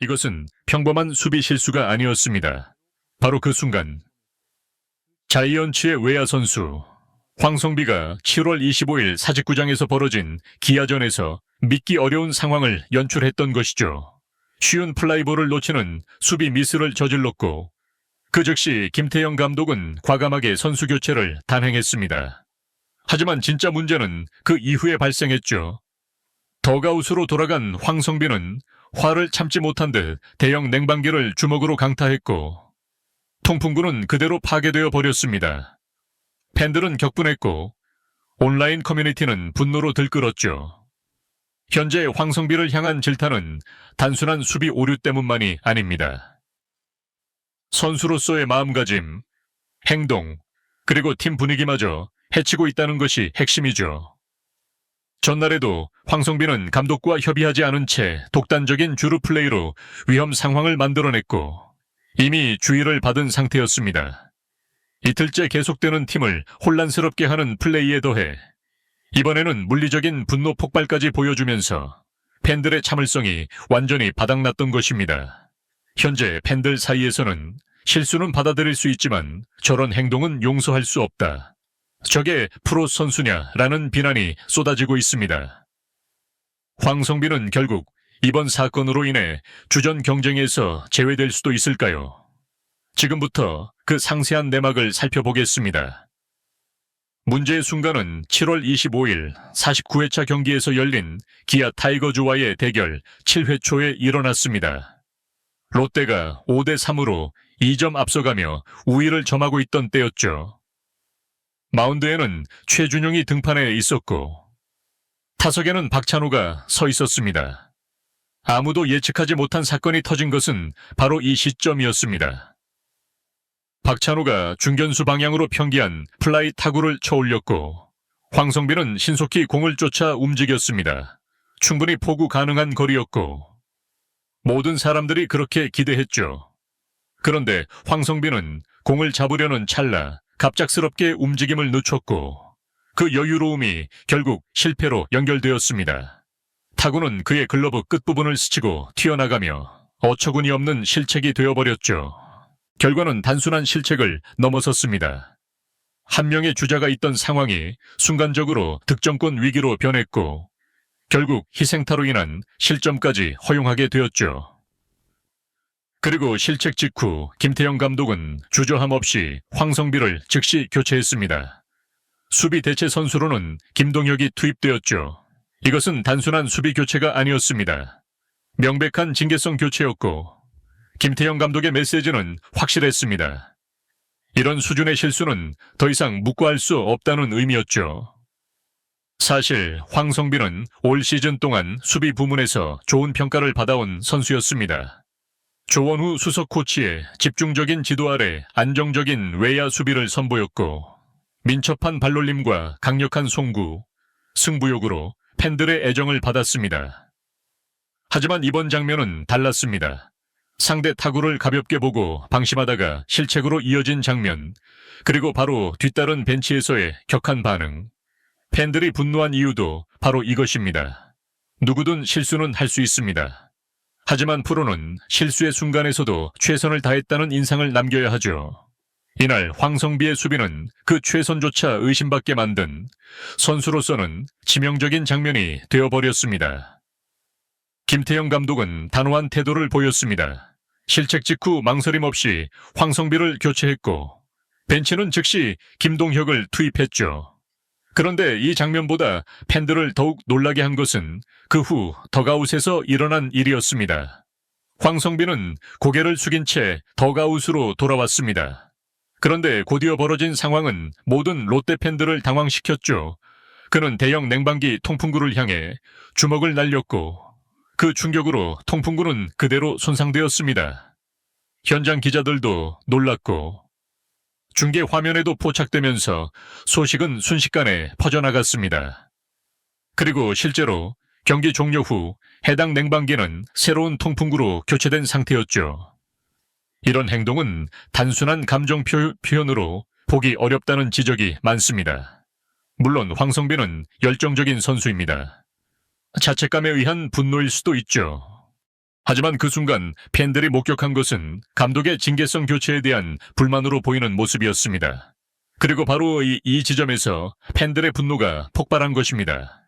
이것은 평범한 수비 실수가 아니었습니다. 바로 그 순간 자이언츠의 외야 선수 황성비가 7월 25일 사직구장에서 벌어진 기아전에서 믿기 어려운 상황을 연출했던 것이죠. 쉬운 플라이볼을 놓치는 수비 미스를 저질렀고 그 즉시 김태형 감독은 과감하게 선수 교체를 단행했습니다. 하지만 진짜 문제는 그 이후에 발생했죠. 덕아웃으로 돌아간 황성빈은 화를 참지 못한 듯 대형 냉방기를 주먹으로 강타했고 통풍구는 그대로 파괴되어 버렸습니다. 팬들은 격분했고 온라인 커뮤니티는 분노로 들끓었죠. 현재 황성빈을 향한 질타는 단순한 수비 오류 때문만이 아닙니다. 선수로서의 마음가짐, 행동, 그리고 팀 분위기마저 해치고 있다는 것이 핵심이죠. 전날에도 황성빈은 감독과 협의하지 않은 채 독단적인 주루 플레이로 위험 상황을 만들어냈고 이미 주의를 받은 상태였습니다. 이틀째 계속되는 팀을 혼란스럽게 하는 플레이에 더해 이번에는 물리적인 분노 폭발까지 보여주면서 팬들의 참을성이 완전히 바닥났던 것입니다. 현재 팬들 사이에서는 실수는 받아들일 수 있지만 저런 행동은 용서할 수 없다. 저게 프로 선수냐라는 비난이 쏟아지고 있습니다. 황성빈은 결국 이번 사건으로 인해 주전 경쟁에서 제외될 수도 있을까요? 지금부터 그 상세한 내막을 살펴보겠습니다. 문제의 순간은 7월 25일 49회차 경기에서 열린 기아 타이거즈와의 대결 7회 초에 일어났습니다. 롯데가 5대3으로 2점 앞서가며 우위를 점하고 있던 때였죠. 마운드에는 최준용이 등판해 있었고 타석에는 박찬호가 서 있었습니다. 아무도 예측하지 못한 사건이 터진 것은 바로 이 시점이었습니다. 박찬호가 중견수 방향으로 편기한 플라이 타구를 쳐올렸고 황성빈은 신속히 공을 쫓아 움직였습니다. 충분히 포구 가능한 거리였고 모든 사람들이 그렇게 기대했죠. 그런데 황성빈은 공을 잡으려는 찰나 갑작스럽게 움직임을 늦췄고 그 여유로움이 결국 실패로 연결되었습니다. 타구는 그의 글러브 끝부분을 스치고 튀어나가며 어처구니 없는 실책이 되어버렸죠. 결과는 단순한 실책을 넘어섰습니다. 한 명의 주자가 있던 상황이 순간적으로 득점권 위기로 변했고 결국 희생타로 인한 실점까지 허용하게 되었죠. 그리고 실책 직후 김태형 감독은 주저함 없이 황성비를 즉시 교체했습니다. 수비 대체 선수로는 김동혁이 투입되었죠. 이것은 단순한 수비 교체가 아니었습니다. 명백한 징계성 교체였고 김태형 감독의 메시지는 확실했습니다. 이런 수준의 실수는 더 이상 묵과할 수 없다는 의미였죠. 사실 황성빈은 올 시즌 동안 수비 부문에서 좋은 평가를 받아온 선수였습니다. 조원후 수석 코치의 집중적인 지도 아래 안정적인 외야 수비를 선보였고 민첩한 발놀림과 강력한 송구, 승부욕으로 팬들의 애정을 받았습니다. 하지만 이번 장면은 달랐습니다. 상대 타구를 가볍게 보고 방심하다가 실책으로 이어진 장면, 그리고 바로 뒤따른 벤치에서의 격한 반응. 팬들이 분노한 이유도 바로 이것입니다. 누구든 실수는 할 수 있습니다. 하지만 프로는 실수의 순간에서도 최선을 다했다는 인상을 남겨야 하죠. 이날 황성비의 수비는 그 최선조차 의심받게 만든 선수로서는 치명적인 장면이 되어버렸습니다. 김태형 감독은 단호한 태도를 보였습니다. 실책 직후 망설임 없이 황성비를 교체했고 벤치는 즉시 김동혁을 투입했죠. 그런데 이 장면보다 팬들을 더욱 놀라게 한 것은 그 후 덕아웃에서 일어난 일이었습니다. 황성빈은 고개를 숙인 채 덕아웃으로 돌아왔습니다. 그런데 곧이어 벌어진 상황은 모든 롯데 팬들을 당황시켰죠. 그는 대형 냉방기 통풍구를 향해 주먹을 날렸고 그 충격으로 통풍구는 그대로 손상되었습니다. 현장 기자들도 놀랐고 중계 화면에도 포착되면서 소식은 순식간에 퍼져나갔습니다. 그리고 실제로 경기 종료 후 해당 냉방기는 새로운 통풍구로 교체된 상태였죠. 이런 행동은 단순한 감정 표현으로 보기 어렵다는 지적이 많습니다. 물론 황성빈은 열정적인 선수입니다. 자책감에 의한 분노일 수도 있죠. 하지만 그 순간 팬들이 목격한 것은 감독의 징계성 교체에 대한 불만으로 보이는 모습이었습니다. 그리고 바로 이 지점에서 팬들의 분노가 폭발한 것입니다.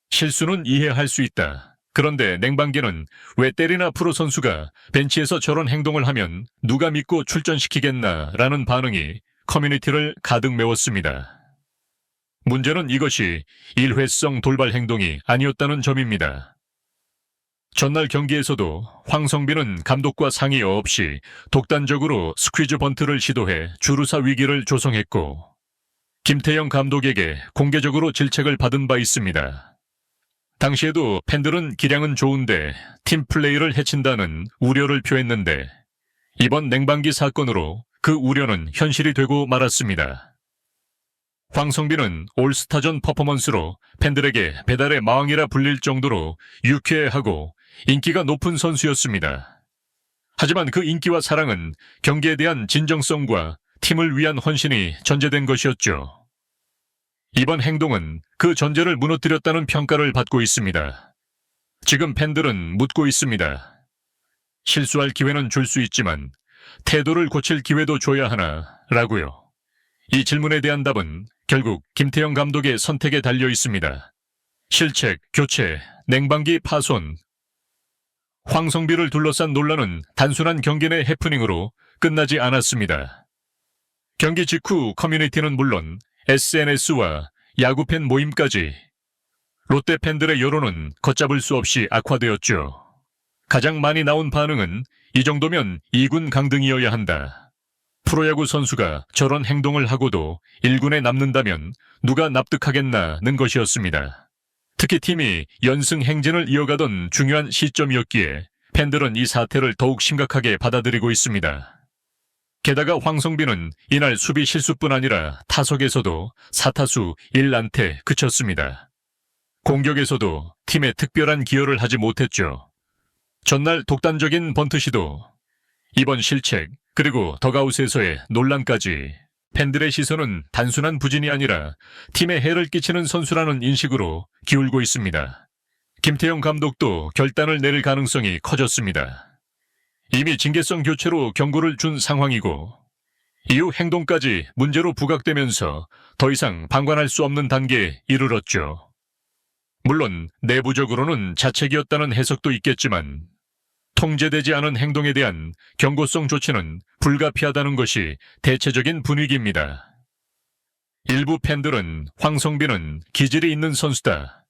실수는 이해할 수 있다. 그런데 냉방기는 왜 때리나 프로 선수가 벤치에서 저런 행동을 하면 누가 믿고 출전시키겠나 라는 반응이 커뮤니티를 가득 메웠습니다. 문제는 이것이 일회성 돌발 행동이 아니었다는 점입니다. 전날 경기에서도 황성빈은 감독과 상의 없이 독단적으로 스퀴즈 번트를 시도해 주루사 위기를 조성했고 김태형 감독에게 공개적으로 질책을 받은 바 있습니다. 당시에도 팬들은 기량은 좋은데 팀 플레이를 해친다는 우려를 표했는데 이번 냉방기 사건으로 그 우려는 현실이 되고 말았습니다. 황성빈은 올스타전 퍼포먼스로 팬들에게 배달의 마왕이라 불릴 정도로 유쾌하고 인기가 높은 선수였습니다. 하지만 그 인기와 사랑은 경기에 대한 진정성과 팀을 위한 헌신이 전제된 것이었죠. 이번 행동은 그 전제를 무너뜨렸다는 평가를 받고 있습니다. 지금 팬들은 묻고 있습니다. 실수할 기회는 줄 수 있지만 태도를 고칠 기회도 줘야 하나 라고요. 이 질문에 대한 답은 결국 김태형 감독의 선택에 달려 있습니다. 실책, 교체, 냉방기 파손. 황성빈을 둘러싼 논란은 단순한 경기 내 해프닝으로 끝나지 않았습니다. 경기 직후 커뮤니티는 물론 SNS와 야구팬 모임까지 롯데 팬들의 여론은 걷잡을 수 없이 악화되었죠. 가장 많이 나온 반응은 이 정도면 2군 강등이어야 한다. 프로야구 선수가 저런 행동을 하고도 1군에 남는다면 누가 납득하겠나는 것이었습니다. 특히 팀이 연승 행진을 이어가던 중요한 시점이었기에 팬들은 이 사태를 더욱 심각하게 받아들이고 있습니다. 게다가 황성빈은 이날 수비 실수뿐 아니라 타석에서도 4타수 1안타에 그쳤습니다. 공격에서도 팀에 특별한 기여를 하지 못했죠. 전날 독단적인 번트 시도, 이번 실책, 그리고 덕아웃에서의 논란까지 팬들의 시선은 단순한 부진이 아니라 팀에 해를 끼치는 선수라는 인식으로 기울고 있습니다. 김태형 감독도 결단을 내릴 가능성이 커졌습니다. 이미 징계성 교체로 경고를 준 상황이고 이후 행동까지 문제로 부각되면서 더 이상 방관할 수 없는 단계에 이르렀죠. 물론 내부적으로는 자책이었다는 해석도 있겠지만 통제되지 않은 행동에 대한 경고성 조치는 불가피하다는 것이 대체적인 분위기입니다. 일부 팬들은 황성빈은 기질이 있는 선수다.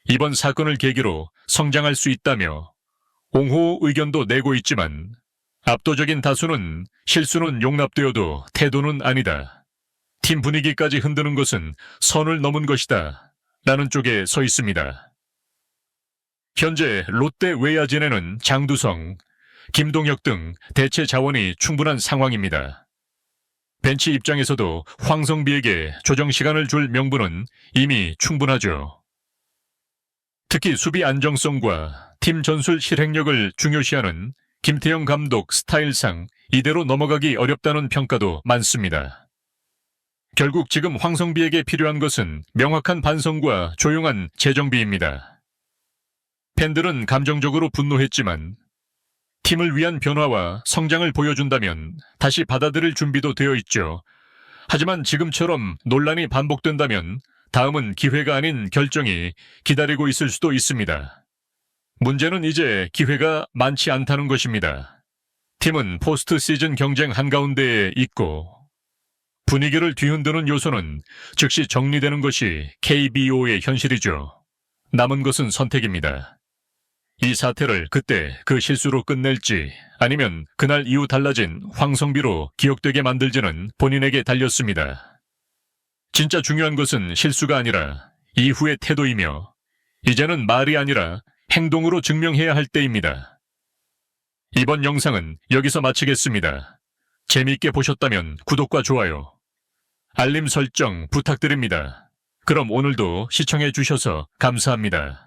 이번 사건을 계기로 성장할 수 있다며 옹호 의견도 내고 있지만 압도적인 다수는 실수는 용납되어도 태도는 아니다. 팀 분위기까지 흔드는 것은 선을 넘은 것이다. 라는 쪽에 서 있습니다. 현재 롯데 외야진에는 장두성, 김동혁 등 대체 자원이 충분한 상황입니다. 벤치 입장에서도 황성비에게 조정 시간을 줄 명분은 이미 충분하죠. 특히 수비 안정성과 팀 전술 실행력을 중요시하는 김태형 감독 스타일상 이대로 넘어가기 어렵다는 평가도 많습니다. 결국 지금 황성비에게 필요한 것은 명확한 반성과 조용한 재정비입니다. 팬들은 감정적으로 분노했지만 팀을 위한 변화와 성장을 보여준다면 다시 받아들일 준비도 되어 있죠. 하지만 지금처럼 논란이 반복된다면 다음은 기회가 아닌 결정이 기다리고 있을 수도 있습니다. 문제는 이제 기회가 많지 않다는 것입니다. 팀은 포스트 시즌 경쟁 한가운데에 있고 분위기를 뒤흔드는 요소는 즉시 정리되는 것이 KBO의 현실이죠. 남은 것은 선택입니다. 이 사태를 그때 그 실수로 끝낼지 아니면 그날 이후 달라진 황성비로 기억되게 만들지는 본인에게 달렸습니다. 진짜 중요한 것은 실수가 아니라 이후의 태도이며 이제는 말이 아니라 행동으로 증명해야 할 때입니다. 이번 영상은 여기서 마치겠습니다. 재미있게 보셨다면 구독과 좋아요, 알림 설정 부탁드립니다. 그럼 오늘도 시청해 주셔서 감사합니다.